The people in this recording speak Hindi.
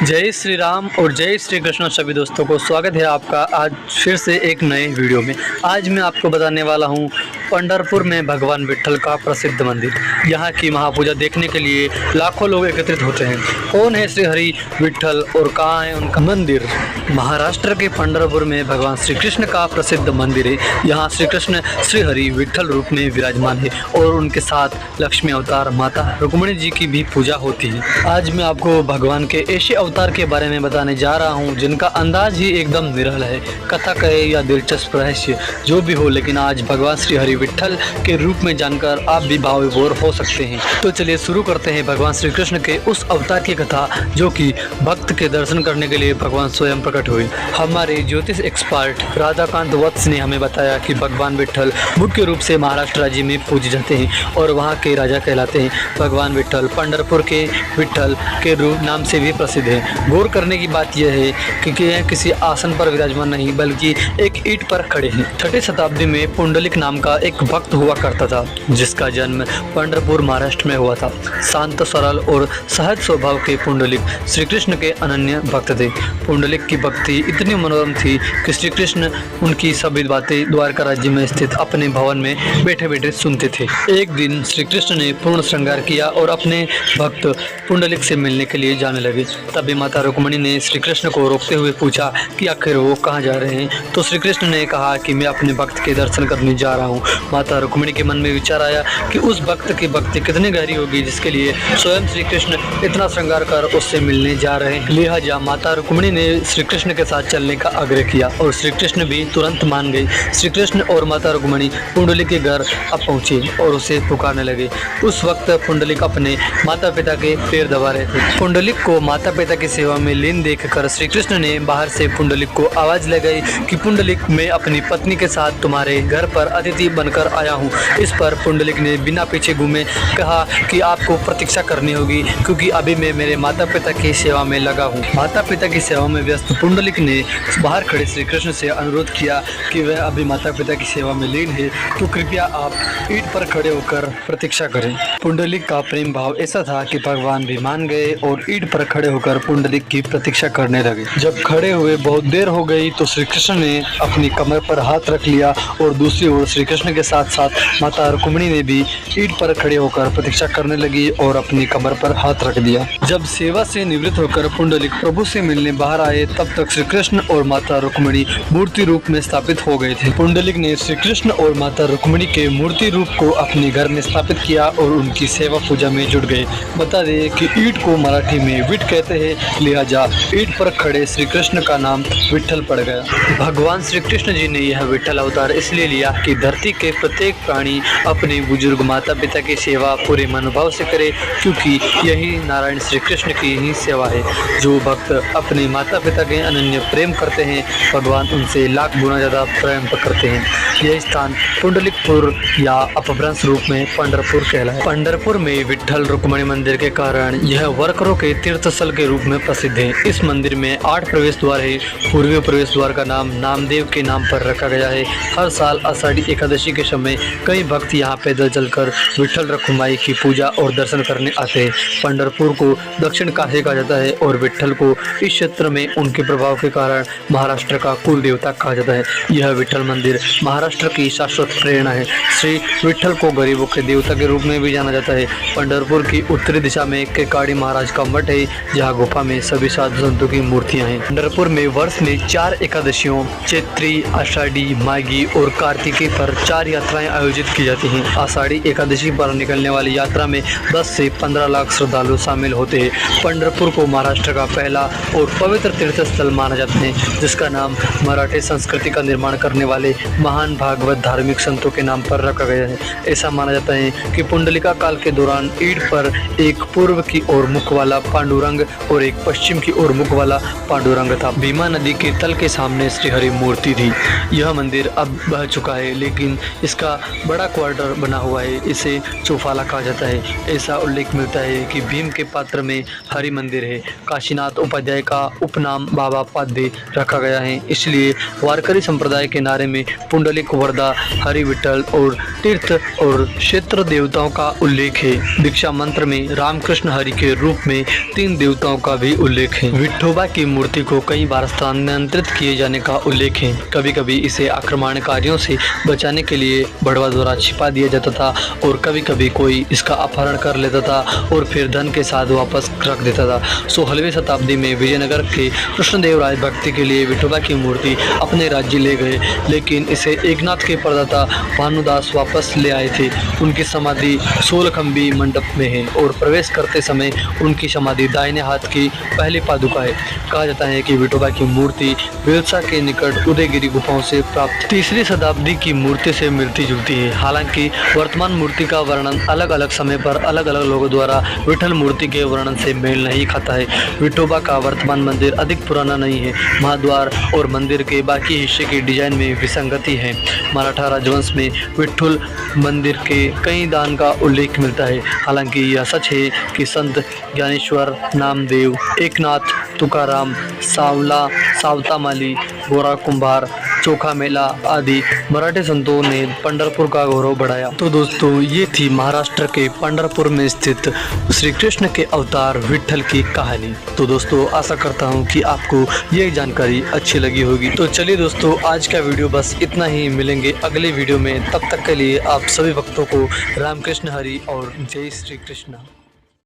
जय श्री राम और जय श्री कृष्ण सभी दोस्तों को स्वागत है आपका आज फिर से एक नए वीडियो में। आज मैं आपको बताने वाला हूं पंढरपुर में भगवान विट्ठल का प्रसिद्ध मंदिर। यहां की महापूजा देखने के लिए लाखों लोग एकत्रित होते हैं। कौन है श्री हरि विट्ठल और कहां है उनका मंदिर? महाराष्ट्र के पंढरपुर में भगवान श्री कृष्ण का प्रसिद्ध मंदिर है। यहाँ श्री कृष्ण श्री हरि विट्ठल रूप में विराजमान है और उनके साथ लक्ष्मी अवतार माता रुक्मिणी जी की भी पूजा होती है। आज मैं आपको भगवान के ऐसे अवतार के बारे में बताने जा रहा हूँ जिनका अंदाज ही एकदम निराला है। कथा कहे या दिलचस्प रहस्य जो भी हो, लेकिन आज भगवान श्री हरि विट्ठल के रूप में जानकर आप भी भाव विभोर हो सकते हैं। तो चलिए शुरू करते हैं भगवान श्री कृष्ण के उस अवतार की कथा जो कि भक्त के दर्शन करने के लिए भगवान स्वयं प्रकट हुए। हमारे ज्योतिष एक्सपर्ट राधाकांत वत्स ने हमें बताया कि भगवान विट्ठल मुख्य रूप से महाराष्ट्र राज्य में पूजे जाते हैं और वहाँ के राजा कहलाते हैं। भगवान विट्ठल पंढरपुर के विट्ठल के रूप नाम से भी प्रसिद्ध है। गौर करने की बात यह है कि यह किसी आसन पर विराजमान नहीं बल्कि एक ईंट पर खड़े हैं। 6ठी शताब्दी में पुंडलिक नाम का एक भक्त हुआ करता था जिसका जन्म पंढरपुर महाराष्ट्र में हुआ था। शांत सरल और सहज स्वभाव के पुंडलिक श्री कृष्ण के अनन्य भक्त थे। पुंडलिक की भक्ति इतनी मनोरम थी कि श्री कृष्ण उनकी सभी बातें द्वारका राज्य में स्थित अपने भवन में बैठे बैठे सुनते थे। एक दिन श्री कृष्ण ने पूर्ण श्रृंगार किया और अपने भक्त पुंडलिक से मिलने के लिए जाने लगे। तभी माता रुक्मिणी ने श्री कृष्ण को रोकते हुए पूछा कि आखिर वो कहाँ जा रहे हैं। तो श्री कृष्ण ने कहा कि मैं अपने भक्त के दर्शन करने जा रहा हूँ। माता रुक्मिणी के मन में विचार आया कि उस भक्त की भक्ति कितनी गहरी होगी जिसके लिए स्वयं श्री कृष्ण इतना श्रृंगार कर उससे मिलने जा रहे हैं। लिहाजा माता रुक्मिणी ने श्री कृष्ण के साथ चलने का आग्रह किया और श्री कृष्ण भी तुरंत मान गए। श्री कृष्ण और माता रुक्मिणी पुंडलिक के घर अब पहुंचे और उसे पुकारने लगे। उस वक्त पुंडलिक अपने माता पिता के पैर दबा रहे थे। पुंडलिक को माता पिता की सेवा में लीन देखकर श्री कृष्ण ने बाहर से पुंडलिक को आवाज लगाई कि पुंडलिक, मैं अपनी पत्नी के साथ तुम्हारे घर पर अतिथि बनकर आया हूँ। इस पर पुंडलिक ने बिना पीछे घूमे कहा कि आपको प्रतीक्षा करनी होगी क्योंकि अभी मैं मेरे माता पिता की सेवा में लगा हूँ। माता पिता की सेवा में व्यस्त पुंडलिक ने बाहर खड़े श्री कृष्ण से अनुरोध किया कि वह अभी माता पिता की सेवा में लीन है तो कृपया आप ईंट पर खड़े होकर प्रतीक्षा करें। पुंडलिक का प्रेम भाव ऐसा था कि भगवान भी मान गए और ईंट पर खड़े होकर पुंडलिक की प्रतीक्षा करने लगे। जब खड़े हुए बहुत देर हो गई तो श्री कृष्ण ने अपनी कमर पर हाथ रख लिया और दूसरी ओर श्री कृष्ण के साथ साथ माता रुक्मिणी ने भी ईंट पर खड़े होकर प्रतीक्षा करने लगी और अपनी कमर पर हाथ रख दिया। जब सेवा से निवृत्त होकर पुंडलिक प्रभु से मिलने बाहर आए तब तक श्री कृष्ण और माता रुक्मिणी मूर्ति रूप में स्थापित हो गए थे। पुंडलिक ने श्री कृष्ण और माता रुक्मिणी के मूर्ति रूप को अपने घर में स्थापित किया और उनकी सेवा पूजा में जुट गए। बता दें कि ईंट को मराठी में विट कहते हैं, लिहाजा ईंट पर खड़े श्री कृष्ण का नाम विट्ठल पड़ गया। भगवान श्री कृष्ण जी ने यह विट्ठल अवतार इसलिए लिया कि धरती के प्रत्येक प्राणी अपने बुजुर्ग माता पिता की सेवा पूरे मनोभाव से करे, क्योंकि यही नारायण श्री कृष्ण की ही सेवा है। जो भक्त अपने माता पिता के अनन्य प्रेम करते हैं भगवान उनसे लाख गुना ज्यादा प्रेम करते हैं। यह स्थान पुंडलिकपुर या अपभ्रंश रूप में पंढरपुर कहलाता है। पंढरपुर में विट्ठल रुक्मिणी मंदिर के कारण यह वर्करों के तीर्थस्थल के रूप में प्रसिद्ध है। इस मंदिर में 8 प्रवेश द्वार है। पूर्वी प्रवेश द्वार का नाम नामदेव के नाम पर रखा गया है। हर साल आषाढ़ी एकादशी के समय कई भक्त यहाँ पैदल चलकर विट्ठल रुक्मिणी की पूजा और दर्शन करने आते हैं। पंढरपुर को दक्षिण काशी कहा जाता है और विट्ठल को इस क्षेत्र में उनके प्रभाव के कारण महाराष्ट्र का कुल देवता कहा जाता है। यह विट्ठल मंदिर महाराष्ट्र की शाश्वत प्रेरणा है। श्री विट्ठल को गरीबों के देवता के रूप में भी जाना जाता है। पंढरपुर की उत्तरी दिशा में केकाड़ी महाराज का मठ है जहाँ गुफा में सभी साधु संतों की मूर्तियां हैं। पंढरपुर में वर्ष में 4 एकादशियों चैत्री, आषाढ़ी, माघी और कार्तिकी पर 4 यात्राएं आयोजित की जाती हैं। आषाढ़ी एकादशी पर निकलने वाली यात्रा में 10 से 15 लाख श्रद्धालु शामिल होते हैं। पंढरपुर को महाराष्ट्र का पहला और पवित्र तीर्थ स्थल माना जाता है जिसका नाम मराठी संस्कृति का निर्माण करने वाले महान भागवत धार्मिक संतों के नाम पर रखा गया है। ऐसा माना जाता है कि पुंडलिका काल के दौरान ईंट पर एक पूर्व की ओर मुख वाला पांडुरंग और एक पश्चिम की ओर मुख वाला पांडुरंग था। भीमा नदी के तल के सामने श्री हरि मूर्ति थी। यह मंदिर अब बह चुका है लेकिन इसका बड़ा क्वार्टर बना हुआ है, इसे चौफाला कहा जाता है। ऐसा उल्लेख मिलता है कि भीम के पात्र में हरि मंदिर है। काशीनाथ उपाध्याय का उपनाम बाबा पाध्ये रखा गया है, इसलिए वारकरी संप्रदाय के नारे में पुंडलिक, वरदा, हरि विठल और तीर्थ और क्षेत्र देवताओं का उल्लेख है। दीक्षा मंत्र में रामकृष्ण हरि के रूप में 3 देवताओं का भी उल्लेख है। विठोबा की मूर्ति को कई बार स्थानांतरित किए जाने का उल्लेख है। कभी कभी इसे आक्रमणकारियों से बचाने के लिए बड़वा द्वारा छिपा दिया जाता था और कभी कभी कोई इसका अपहरण कर लेता था और फिर धन के साथ वापस रख देता था। 16वीं शताब्दी में विजयनगर के कृष्णदेव राय भक्ति के लिए विठोबा की मूर्ति अपने राज्य ले गए, लेकिन इसे एकनाथ के प्रदाता भानुदास वापस ले आए थे। उनकी समाधि 16 खंबी मंडप में है और प्रवेश करते समय उनकी समाधि दाहिने हाथ की पहली पादुका है। कहा जाता है कि विठोबा की मूर्ति बेलसा के निकट उदयगिरी गुफाओं से प्राप्त 3री शताब्दी की मूर्ति से मिलती जुलती है। हालांकि वर्तमान मूर्ति का वर्णन अलग अलग समय पर अलग अलग लोगों द्वारा विठल मूर्ति के वर्णन से मेल नहीं खाता है। विठोबा का वर्तमान मंदिर अधिक पुराना नहीं है। महाद्वार और मंदिर के बाकी हिस्से की डिजाइन में विसंगति है। मराठा राजवंश में विठ्ठल मंदिर के कई दान का उल्लेख मिलता है। हालांकि यह सच है कि संत ज्ञानेश्वर, नामदेव, एकनाथ, तुकाराम, सावला, सावतामाली, गोरा कुंभार, चोखा मेला आदि मराठी संतों ने पंढरपुर का गौरव बढ़ाया। तो दोस्तों, ये थी महाराष्ट्र के पंढरपुर में स्थित श्री कृष्ण के अवतार विठल की कहानी। तो दोस्तों, आशा करता हूँ कि आपको ये जानकारी अच्छी लगी होगी। तो चलिए दोस्तों, आज का वीडियो बस इतना ही। मिलेंगे अगले वीडियो में, तब तक के लिए आप सभी भक्तों को रामकृष्ण हरि और जय श्री कृष्ण।